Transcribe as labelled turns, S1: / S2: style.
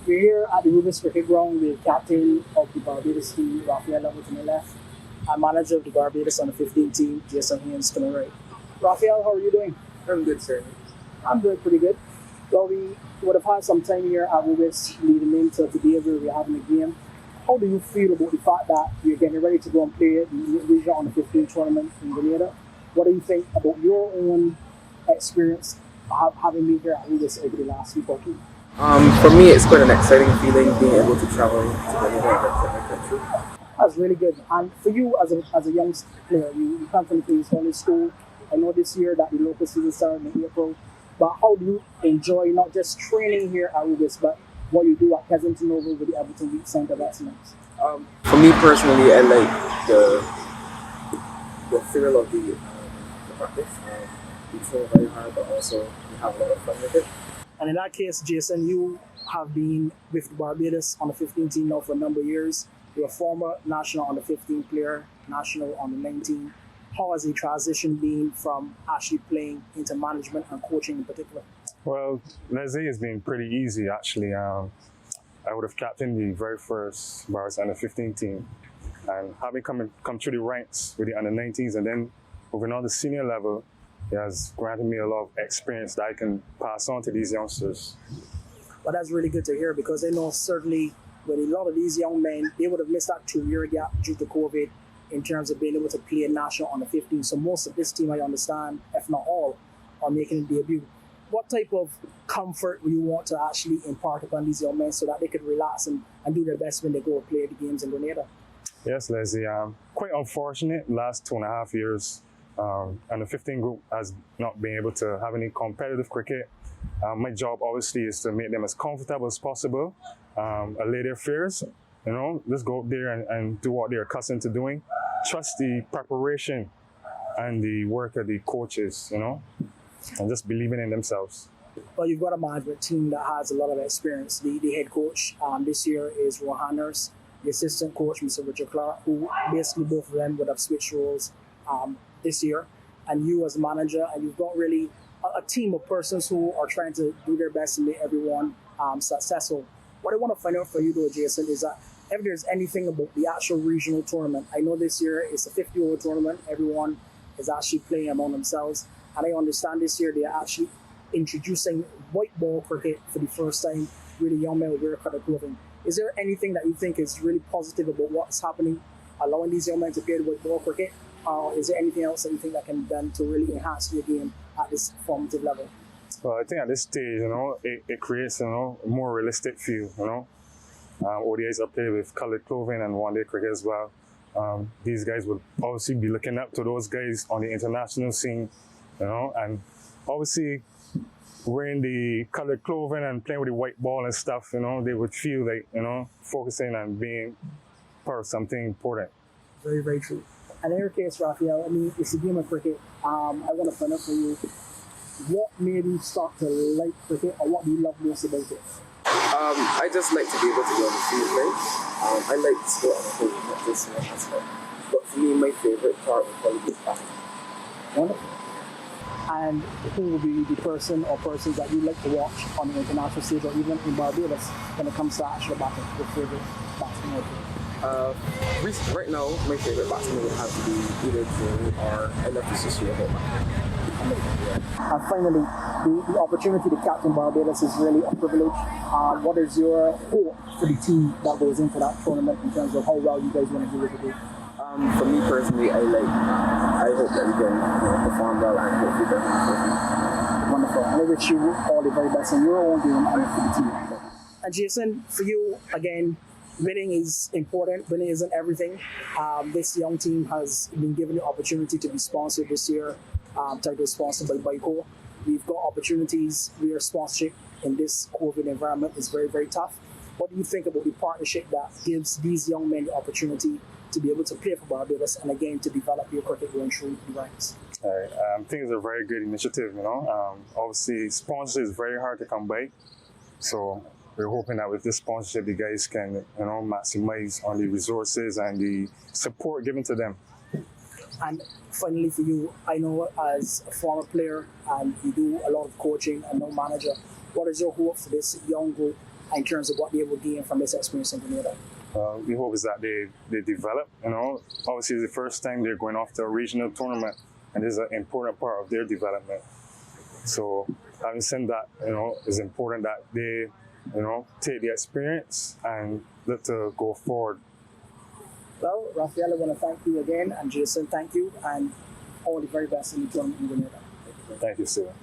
S1: We're here at the Rubens Cricket Ground with captain of the Barbados team, Raphael, Lovell to my left, and manager of the Barbados under 15 team, Haynes to my right. Raphael, how are you doing?
S2: I'm good, sir.
S1: I'm doing pretty good. Well, we would have had some time here at Rubens leading into today where we're having a game. How do you feel about the fact that you're getting ready to go and play the Region under 15 tournament in Grenada? What do you think about your own experience having been here at Rubens over the last week or two?
S2: For me, it's quite an exciting feeling being able to travel to Grenada and represent my country.
S1: That's really good. And for you as a young player, you come from the early school. I know this year that the local season started in April. But how do you enjoy not just training here at Rubens, but what you do at Kensington Oval with the Everton Week Centre of Excellence?
S2: For me personally, I like the thrill of the practice. We train very hard, but also we have a lot of fun with it.
S1: And in that case, Jason, you have been with the Barbados on the 15 team now for a number of years. You're a former national on the 15 player, national on the 19. How has the transition been from actually playing into management and coaching in particular?
S3: Well, Leslie has been pretty easy actually. I would have captained the very first Barbados under 15 team, and having come through the ranks with the under 19s and then moving on to senior level, it has granted me a lot of experience that I can pass on to these youngsters.
S1: But that's really good to hear, because I know certainly with a lot of these young men, they would have missed that 2-year gap due to COVID in terms of being able to play national on the 15. So most of this team, I understand, if not all, are making a debut. What type of comfort would you want to actually impart upon these young men so that they could relax and do their best when they go play the games in Grenada?
S3: Yes, Leslie. Quite unfortunate last 2.5 years. And the 15 group has not been able to have any competitive cricket. My job obviously is to make them as comfortable as possible, allay their fears, just go up there and do what they're accustomed to doing. Trust the preparation and the work of the coaches, and just believing in themselves.
S1: Well, you've got a management team that has a lot of experience. The head coach this year is Haynes, the assistant coach, Mr. Richard Clark, who basically both of them would have switched roles this year, and you as a manager, and you've got really a team of persons who are trying to do their best to make everyone successful. What I want to find out for you though, Jason, is that if there's anything about the actual regional tournament. I know this year it's a 50-over tournament. Everyone is actually playing among themselves, and I understand this year they are actually introducing white ball cricket for the first time. Really young men with wear colored clothing. Is there anything that you think is really positive about what's happening, allowing these young men to play the white ball cricket? Is there anything else that you think that can be done to really enhance your game at this formative level?
S3: Well, I think at this stage, it creates, a more realistic feel, ODIs are played with colored clothing and one-day cricket as well. These guys will obviously be looking up to those guys on the international scene, and obviously wearing the colored clothing and playing with the white ball and stuff, they would feel like, focusing on being part of something important.
S1: Very, very true. And in your case, Raphael, I mean, it's a game of cricket. I want to find out for you, what made you start to like cricket, or what do you love most about it?
S2: I just like to be able to go on the field, right? I like the sport on the whole, not just one aspect. But for me, my favorite part would probably be batting.
S1: Wonderful. And who would be the person or persons that you like to watch on the international stage or even in Barbados when it comes to actual batting, your favorite batsman?
S2: Right now, my favorite batsman would have to be either Joe or I love to see Lovell.
S1: And finally, the opportunity to captain Barbados is really a privilege. What is your hope for the team that goes into that tournament in terms of how well you guys want to do it?
S2: For me personally, I hope that we can perform well and hopefully get the
S1: Wonderful. And I wish you all the very best in your own game and for the team. And Jason, for you, again, winning is important. Winning isn't everything. This young team has been given the opportunity to be sponsored this year, titled sponsored by BICO. We've got opportunities where sponsorship in this COVID environment is very, very tough. What do you think about the partnership that gives these young men the opportunity to be able to play for Barbados and again to develop your cricket going through the ranks?
S3: I think it's a very good initiative, Obviously, sponsorship is very hard to come by. So we're hoping that with this sponsorship, the guys can, maximize on the resources and the support given to them.
S1: And finally for you, I know as a former player and you do a lot of coaching and now manager, what is your hope for this young group in terms of what they will gain from this experience in Grenada?
S3: We hope is that they develop, obviously it's the first time they're going off to a regional tournament, and this is an important part of their development. So having said that, it's important that they, take the experience and look to go forward.
S1: Well, Raphael, I want to thank you again, and Jason, thank you, and all the very best in the tournament in Grenada.
S3: Thank you, Stephen.